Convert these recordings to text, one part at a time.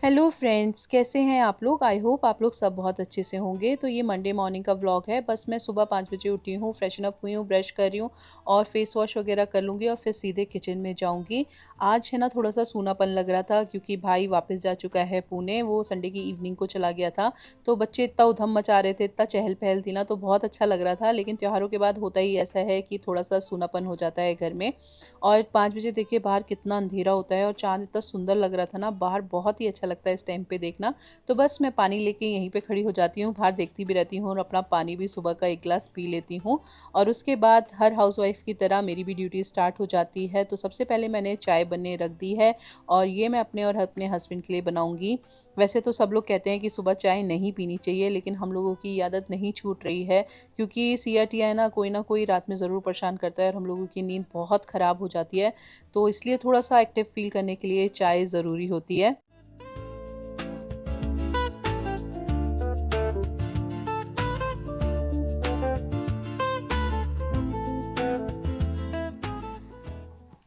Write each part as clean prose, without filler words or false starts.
Hello friends, कैसे हैं आप लोग? आई होप आप लोग सब बहुत अच्छे से होंगे। तो ये मंडे मॉर्निंग का व्लॉग है। बस मैं सुबह 5 बजे उठी हूँ, फ्रेशन अप हुई हूँ, ब्रश कर रही हूँ और फेस वॉश वगैरह कर लूँगी और फिर सीधे किचन में जाऊँगी। आज है ना थोड़ा-सा सूनापन लग रहा था क्योंकि भाई वापस जा चुका है पुणे, वो संडे की इवनिंग को चला गया था। तो बच्चे इतना उधम मचा रहे थे, इतना चहल-पहल थी ना, तो बहुत अच्छा लग रहा था। लेकिन त्योहारों के बाद होता ही ऐसा है कि थोड़ा-सा सूनापन हो जाता है घर में। और 5 बजे देखिए बाहर कितना अंधेरा होता है और चाँद इतना सुंदर लग रहा था ना, बाहर बहुत ही अच्छा लगता है इस टाइम पे देखना। तो बस मैं पानी लेके यहीं पे खड़ी हो जाती हूँ, बाहर देखती भी रहती हूँ और अपना पानी भी सुबह का 1 ग्लास पी लेती हूँ। और उसके बाद हर हाउसवाइफ़ की तरह मेरी भी ड्यूटी स्टार्ट हो जाती है। तो सबसे पहले मैंने चाय बनने रख दी है और ये मैं अपने और अपने हस्बैंड के लिए बनाऊँगी। वैसे तो सब लोग कहते हैं कि सुबह चाय नहीं पीनी चाहिए, लेकिन हम लोगों की ये आदत नहीं छूट रही है क्योंकि सियाटिया है ना कोई रात में ज़रूर परेशान करता है और हम लोगों की नींद बहुत ख़राब हो जाती है। तो इसलिए थोड़ा-सा एक्टिव फ़ील करने के लिए चाय ज़रूरी होती है।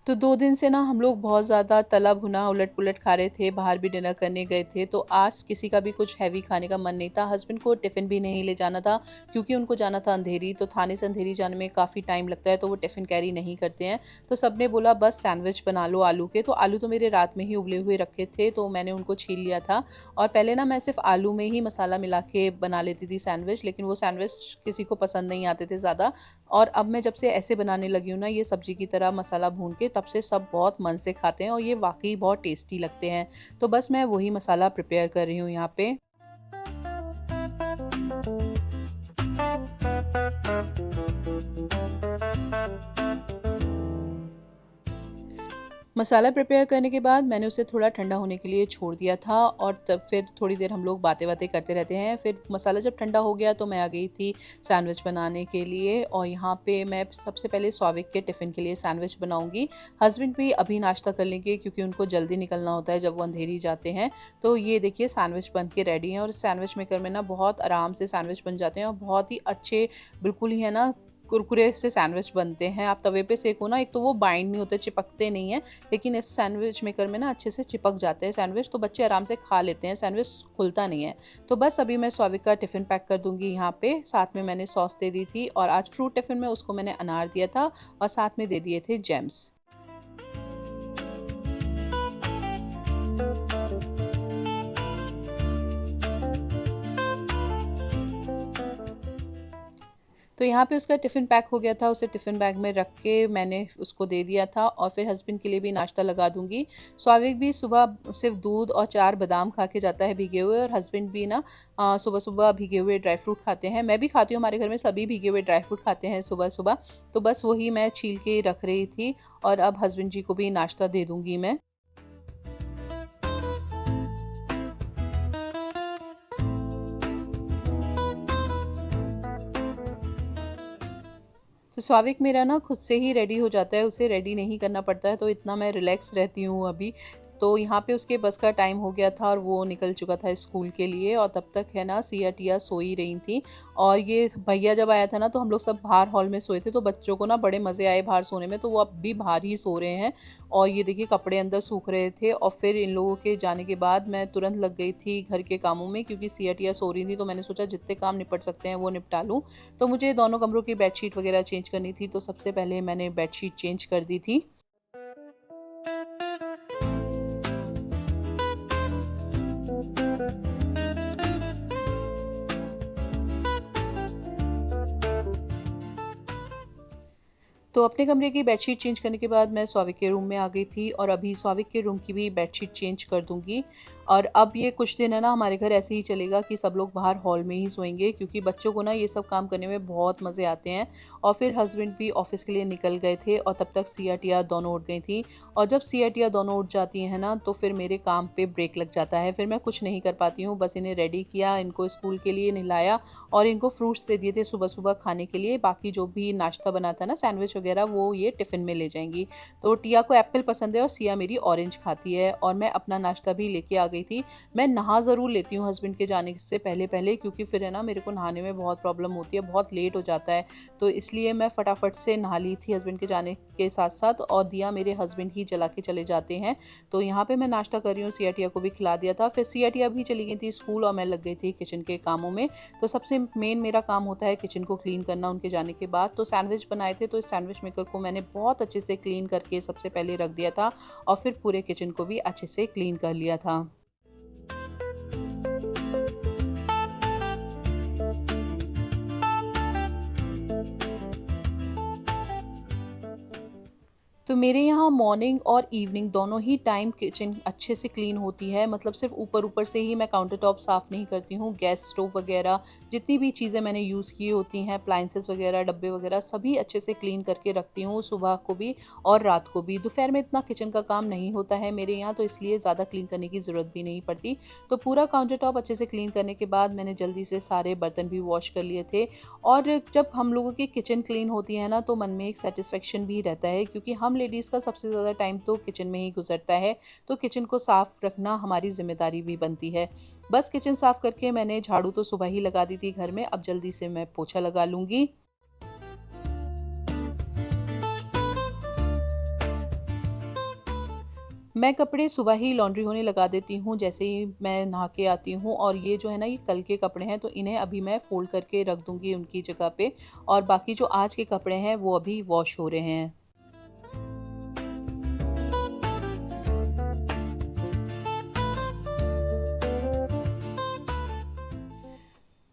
तो 2 दिन से ना हम लोग बहुत ज़्यादा तला-भुना, उलट-पुलट खा रहे थे, बाहर भी डिनर करने गए थे, तो आज किसी का भी कुछ हेवी खाने का मन नहीं था। हस्बैंड को टिफ़िन भी नहीं ले जाना था क्योंकि उनको जाना था अंधेरी, तो थाने से अंधेरी जाने में काफ़ी टाइम लगता है, तो वो टिफ़िन कैरी नहीं करते हैं। तो सबने बोला बस सैंडविच बना लो आलू के, तो आलू तो मेरे रात में ही उबले हुए रखे थे, तो मैंने उनको छील लिया था। और पहले ना मैं सिर्फ़ आलू में ही मसाला मिला के बना लेती थी सैंडविच, लेकिन वो सैंडविच किसी को पसंद नहीं आते थे ज़्यादा। और अब मैं जब से ऐसे बनाने लगी हूँ ना ये सब्ज़ी की तरह मसाला भून के, तब से सब बहुत मन से खाते हैं और ये वाक़ई बहुत टेस्टी लगते हैं। तो बस मैं वही मसाला प्रिपेयर कर रही हूँ यहाँ पे। मसाला प्रिपेयर करने के बाद मैंने उसे थोड़ा ठंडा होने के लिए छोड़ दिया था और तब फिर थोड़ी देर हम लोग बातें-वातें करते रहते हैं। फिर मसाला जब ठंडा हो गया तो मैं आ गई थी सैंडविच बनाने के लिए और यहाँ पे मैं सबसे पहले सौविक के टिफ़िन के लिए सैंडविच बनाऊँगी। हस्बैंड भी अभी नाश्ता कर लेंगे क्योंकि उनको जल्दी निकलना होता है जब वो अंधेरी जाते हैं। तो ये देखिए सैंडविच बन के रेडी हैं और सैंडविच मेकर में ना बहुत आराम से सैंडविच बन जाते हैं और बहुत ही अच्छे बिल्कुल ही है ना कुरकुरे से सैंडविच बनते हैं। आप तवे पे सेको ना, एक तो वो बाइंड नहीं होते, चिपकते नहीं हैं, लेकिन इस सैंडविच मेकर में ना अच्छे से चिपक जाते हैं सैंडविच, तो बच्चे आराम से खा लेते हैं, सैंडविच खुलता नहीं है। तो बस अभी मैं स्वाविक का टिफ़िन पैक कर दूँगी यहाँ पे, साथ में मैंने सॉस दे दी थी और आज फ्रूट टिफ़िन में उसको मैंने अनार दिया था और साथ में दे दिए थे जेम्स। तो यहाँ पे उसका टिफ़िन पैक हो गया था, उसे टिफ़िन बैग में रख के मैंने उसको दे दिया था और फिर हस्बैंड के लिए भी नाश्ता लगा दूँगी। स्वाभाविक भी सुबह सिर्फ़ दूध और 4 बादाम खा के जाता है भीगे हुए और हस्बैंड भी ना सुबह-सुबह भीगे हुए ड्राई फ्रूट खाते हैं। मैं भी खाती हूँ, हमारे घर में सभी भीगे हुए ड्राई फ्रूट खाते हैं सुबह-सुबह। तो बस वही मैं छील के रख रही थी और अब हस्बैंड जी को भी नाश्ता दे दूँगी मैं। तो स्वाभाविक मेरा ना खुद से ही रेडी हो जाता है, उसे रेडी नहीं करना पड़ता है, तो इतना मैं रिलैक्स रहती हूँ अभी। तो यहाँ पे उसके बस का टाइम हो गया था और वो निकल चुका था स्कूल के लिए और तब तक है ना सिया टिया सो ही रही थी। और ये भैया जब आया था ना तो हम लोग सब बाहर हॉल में सोए थे, तो बच्चों को ना बड़े मज़े आए बाहर सोने में, तो वो अब भी बाहर ही सो रहे हैं। और ये देखिए कपड़े अंदर सूख रहे थे और फिर इन लोगों के जाने के बाद मैं तुरंत लग गई थी घर के कामों में क्योंकि सिया टिया सो रही थी, तो मैंने सोचा जितने काम निपट सकते हैं वो निपटा लूँ। तो मुझे दोनों कमरों की बेडशीट वगैरह चेंज करनी थी, तो सबसे पहले मैंने बेडशीट चेंज कर दी थी। तो अपने कमरे की बेडशीट चेंज करने के बाद मैं स्वाविक के रूम में आ गई थी और अभी स्वाविक के रूम की भी बेडशीट चेंज कर दूँगी। और अब ये कुछ दिन है ना हमारे घर ऐसे ही चलेगा कि सब लोग बाहर हॉल में ही सोएँगे क्योंकि बच्चों को ना ये सब काम करने में बहुत मज़े आते हैं। और फिर हस्बैंड भी ऑफ़िस के लिए निकल गए थे और तब तक सिया टिया दोनों उठ गई थी। और जब सिया टिया दोनों उठ जाती हैं ना तो फिर मेरे काम पे ब्रेक लग जाता है। फिर मैं कुछ नहीं कर पाती हूँ, बस इन्हें रेडी किया, इनको स्कूल के लिए नहलाया और इनको फ्रूट्स दे दिए थे सुबह-सुबह खाने के लिए। बाकी जो भी नाश्ता बना था ना सैंडविच वगैरह वो ये टिफ़िन में ले जाएँगी। तो टिया को एप्पल पसंद है और सिया मेरी ऑरेंज खाती है और मैं अपना नाश्ता भी लेके आ गई गई थी। मैं नहा ज़रूर लेती हूँ हस्बैंड के जाने से पहले-पहले, क्योंकि फिर है ना मेरे को नहाने में बहुत प्रॉब्लम होती है, बहुत लेट हो जाता है। तो इसलिए मैं फटाफट से नहा ली थी हस्बैंड के जाने के साथ-साथ, और दिया मेरे हस्बैंड ही जला के चले जाते हैं। तो यहाँ पे मैं नाश्ता कर रही हूँ, सिया टिया को भी खिला दिया था। फिर सिया टिया भी चली गई थी स्कूल और मैं लग गई थी किचन के कामों में। तो सबसे मेन मेरा काम होता है किचन को क्लीन करना उनके जाने के बाद। तो सैंडविच बनाए थे, तो इस सैंडविच मेकर को मैंने बहुत अच्छे से क्लीन करके सबसे पहले रख दिया था, और फिर पूरे किचन को भी अच्छे से क्लीन कर लिया था। तो मेरे यहाँ मॉर्निंग और इवनिंग दोनों ही टाइम किचन अच्छे से क्लीन होती है। मतलब सिर्फ ऊपर-ऊपर से ही मैं काउंटर टॉप साफ़ नहीं करती हूँ, गैस स्टोव वगैरह जितनी भी चीज़ें मैंने यूज़ की होती हैं, अप्लायंसेस वगैरह, डब्बे वगैरह सभी अच्छे से क्लीन करके रखती हूँ, सुबह को भी और रात को भी। दोपहर में इतना किचन का काम नहीं होता है मेरे यहाँ, तो इसलिए ज़्यादा क्लीन करने की ज़रूरत भी नहीं पड़ती। तो पूरा काउंटर टॉप अच्छे से क्लीन करने के बाद मैंने जल्दी से सारे बर्तन भी वॉश कर लिए थे। और जब हम लोगों की किचन क्लीन होती है ना, तो मन में एक सैटिस्फैक्शन भी रहता है, क्योंकि हम लेडीज़ का सबसे ज़्यादा टाइम तो किचन में ही गुजरता है। तो किचन को साफ़ रखना हमारी ज़िम्मेदारी भी बनती है। बस किचन साफ़ करके मैंने झाड़ू तो सुबह ही लगा दी थी घर में, अब जल्दी से मैं पोछा लगा लूँगी। मैं कपड़े सुबह ही लॉन्ड्री होने लगा देती हूँ, जैसे ही मैं नहा के आती हूँ। और ये जो है ना, ये कल के कपड़े हैं, तो इन्हें अभी मैं फ़ोल्ड करके रख दूँगी उनकी जगह पे, और बाकी जो आज के कपड़े हैं वो अभी वॉश हो रहे हैं।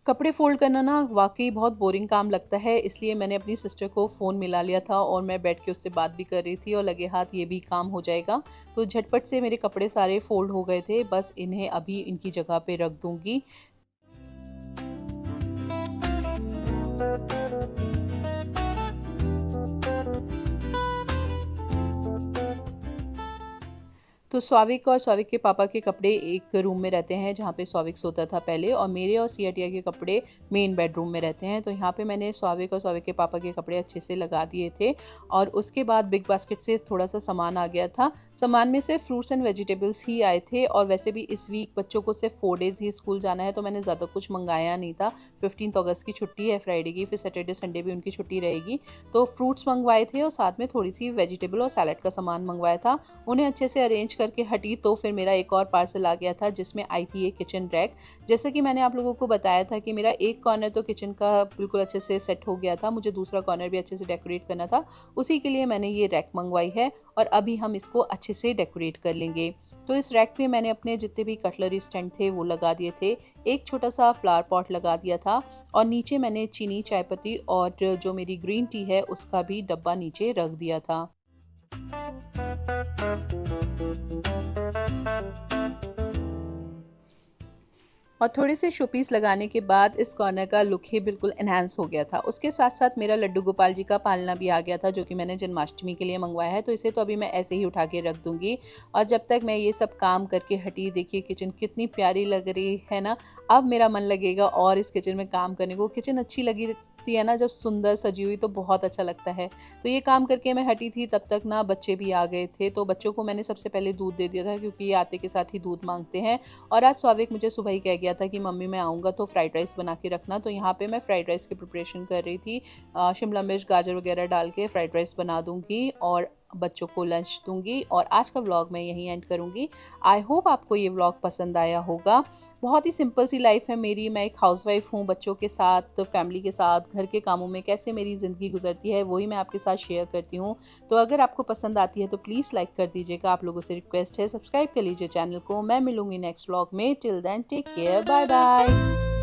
कपड़े फ़ोल्ड करना ना वाक़ई बहुत बोरिंग काम लगता है, इसलिए मैंने अपनी सिस्टर को फ़ोन मिला लिया था, और मैं बैठ के उससे बात भी कर रही थी, और लगे हाथ ये भी काम हो जाएगा। तो झटपट से मेरे कपड़े सारे फ़ोल्ड हो गए थे, बस इन्हें अभी इनकी जगह पे रख दूँगी। तो स्वाविक और स्वाविक के पापा के कपड़े एक रूम में रहते हैं, जहाँ पे स्वाविक सोता था पहले, और मेरे और सिया टिया के कपड़े मेन बेडरूम में रहते हैं। तो यहाँ पे मैंने स्वाविक और स्वाविक के पापा के कपड़े अच्छे से लगा दिए थे, और उसके बाद बिग बास्केट से थोड़ा सा सामान आ गया था। सामान में से फ्रूट्स एंड वेजिटेबल्स ही आए थे, और वैसे भी इस वीक बच्चों को सिर्फ 4 डेज़ ही स्कूल जाना है, तो मैंने ज़्यादा कुछ मंगाया नहीं था। 15 अगस्त की छुट्टी है फ्राइडे की, फिर सैटरडे संडे भी उनकी छुट्टी रहेगी। तो फ्रूट्स मंगवाए थे, और साथ में थोड़ी सी वेजिटेबल और सैलड का सामान मंगवाया था। उन्हें अच्छे से अरेंज करके हटी, तो फिर मेरा एक और पार्सल आ गया था, जिसमें आई थी ये किचन रैक। जैसे कि मैंने आप लोगों को बताया था कि मेरा एक कॉर्नर तो किचन का बिल्कुल अच्छे से सेट हो गया था, मुझे दूसरा कॉर्नर भी अच्छे से डेकोरेट करना था। उसी के लिए मैंने ये रैक मंगवाई है, और अभी हम इसको अच्छे से डेकोरेट कर लेंगे। तो इस रैक पे मैंने अपने जितने भी कटलरी स्टैंड थे वो लगा दिए थे। एक छोटा सा फ्लावर पॉट लगा दिया था, और नीचे मैंने चीनी, चाय पत्ती और जो मेरी ग्रीन टी है उसका भी डब्बा नीचे रख दिया था। और थोड़े से शोपीस लगाने के बाद इस कॉर्नर का लुक ही बिल्कुल एनहांस हो गया था। उसके साथ-साथ मेरा लड्डू गोपाल जी का पालना भी आ गया था, जो कि मैंने जन्माष्टमी के लिए मंगवाया है, तो इसे तो अभी मैं ऐसे ही उठा के रख दूँगी। और जब तक मैं ये सब काम करके हटी, देखिए किचन कितनी प्यारी लग रही है ना। अब मेरा मन लगेगा और इस किचन में काम करने को। किचन अच्छी लगी रहती है ना, जब सुंदर सजी हुई, तो बहुत अच्छा लगता है। तो ये काम करके मैं हटी थी, तब तक ना बच्चे भी आ गए थे। तो बच्चों को मैंने सबसे पहले दूध दे दिया था, क्योंकि ये आते के साथ ही दूध माँगते हैं। और आज स्वाभाविक मुझे सुबह ही कह गया था कि मम्मी मैं आऊँगा तो फ्राइड राइस बना के रखना। तो यहाँ पे मैं फ्राइड राइस की प्रिपरेशन कर रही थी। शिमला मिर्च, गाजर वगैरह डाल के फ्राइड राइस बना दूँगी, और बच्चों को लंच दूँगी, और आज का व्लॉग मैं यहीं एंड करूँगी। आई होप आपको ये व्लॉग पसंद आया होगा। बहुत ही सिंपल सी लाइफ़ है मेरी। मैं एक हाउसवाइफ़ हूँ, बच्चों के साथ, फैमिली के साथ, घर के कामों में कैसे मेरी ज़िंदगी गुज़रती है, वही मैं आपके साथ शेयर करती हूँ। तो अगर आपको पसंद आती है तो प्लीज़ लाइक कर दीजिएगा। आप लोगों से रिक्वेस्ट है, सब्सक्राइब कर लीजिए चैनल को। मैं मिलूँगी नेक्स्ट व्लॉग में। Till then take care, bye bye.